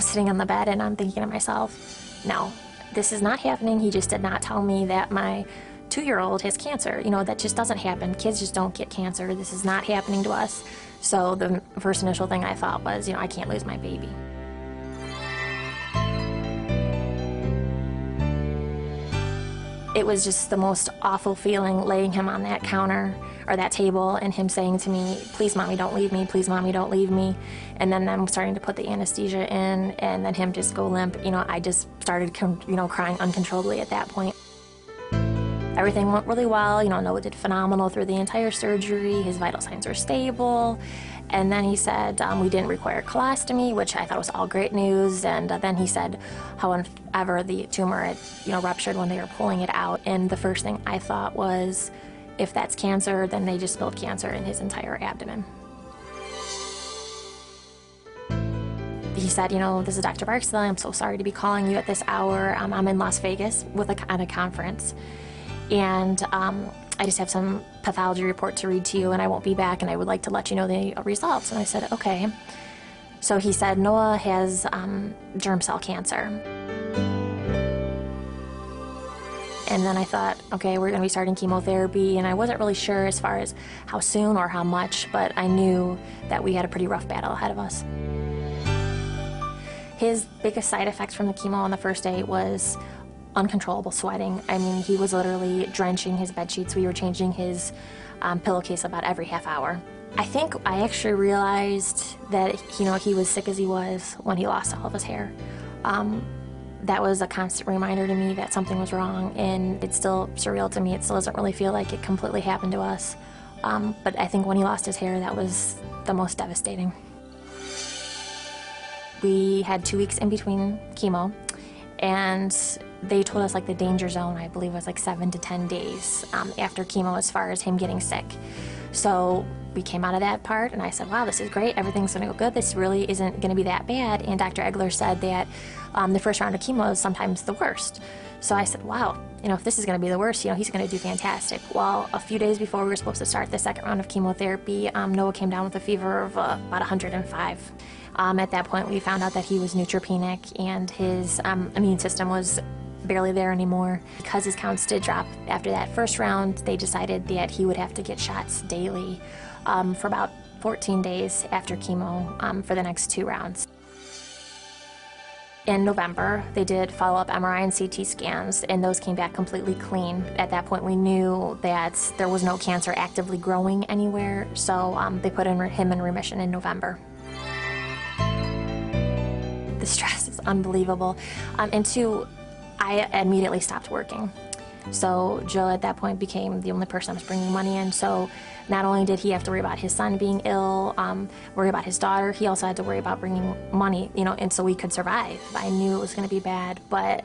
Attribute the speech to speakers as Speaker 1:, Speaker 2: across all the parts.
Speaker 1: was sitting on the bed and I'm thinking to myself, no, this is not happening. He just did not tell me that my 2-year-old has cancer. You know, that just doesn't happen. Kids just don't get cancer. This is not happening to us. So the first initial thing I thought was, I can't lose my baby. It was just the most awful feeling laying him on that counter or that table and him saying to me, please, Mommy, don't leave me. Please, Mommy, don't leave me. And then them starting to put the anesthesia in and then him just go limp. I just started, crying uncontrollably at that point. Everything went really well. Noah did phenomenal through the entire surgery. His vital signs were stable. And then he said we didn't require colostomy, which I thought was all great news. And then he said, however, the tumor had, ruptured when they were pulling it out. And the first thing I thought was, if that's cancer, then they just spilled cancer in his entire abdomen. He said, this is Dr. Barksdale. I'm so sorry to be calling you at this hour. I'm in Las Vegas at a conference. And I just have some pathology report to read to you, and I won't be back, and I would like to let you know the results. And I said, okay. So he said, Noah has germ cell cancer. And then I thought, okay, we're going to be starting chemotherapy, and I wasn't really sure as far as how soon or how much, but I knew that we had a pretty rough battle ahead of us. His biggest side effects from the chemo on the first day was uncontrollable sweating. I mean, he was literally drenching his bed sheets. We were changing his pillowcase about every half hour. I think I actually realized that, he was sick as he was when he lost all of his hair. That was a constant reminder to me that something was wrong, and it's still surreal to me. It still doesn't really feel like it completely happened to us. But I think when he lost his hair, that was the most devastating. We had 2 weeks in between chemo, and they told us the danger zone, I believe, was 7 to 10 days after chemo as far as him getting sick. So we came out of that part, and I said, wow, this is great. Everything's going to go good. This really isn't going to be that bad. And Dr. Egler said that the first round of chemo is sometimes the worst. So I said, wow, if this is going to be the worst, he's going to do fantastic. Well, a few days before we were supposed to start the second round of chemotherapy, Noah came down with a fever of about 105. At that point, we found out that he was neutropenic, and his immune system was barely there anymore. Because his counts did drop after that first round, they decided that he would have to get shots daily for about 14 days after chemo for the next 2 rounds. In November, they did follow-up MRI and CT scans, and those came back completely clean. At that point, we knew that there was no cancer actively growing anywhere, so they put him in remission in November. The stress is unbelievable. And 2, I immediately stopped working. So Joe at that point became the only person that was bringing money in. So not only did he have to worry about his son being ill, worry about his daughter, he also had to worry about bringing money, and so we could survive. I knew it was going to be bad, but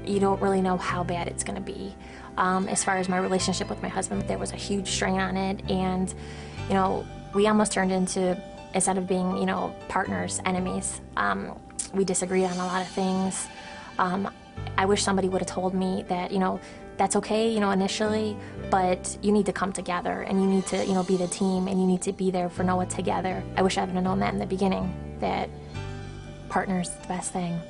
Speaker 1: you don't really know how bad it's going to be. As far as my relationship with my husband, there was a huge strain on it, and we almost turned into, instead of being partners, enemies. We disagreed on a lot of things. I wish somebody would have told me that, that's okay, initially, but you need to come together, and you need to, be the team, and you need to be there for Noah together. I wish I would have known that in the beginning, that partner's the best thing.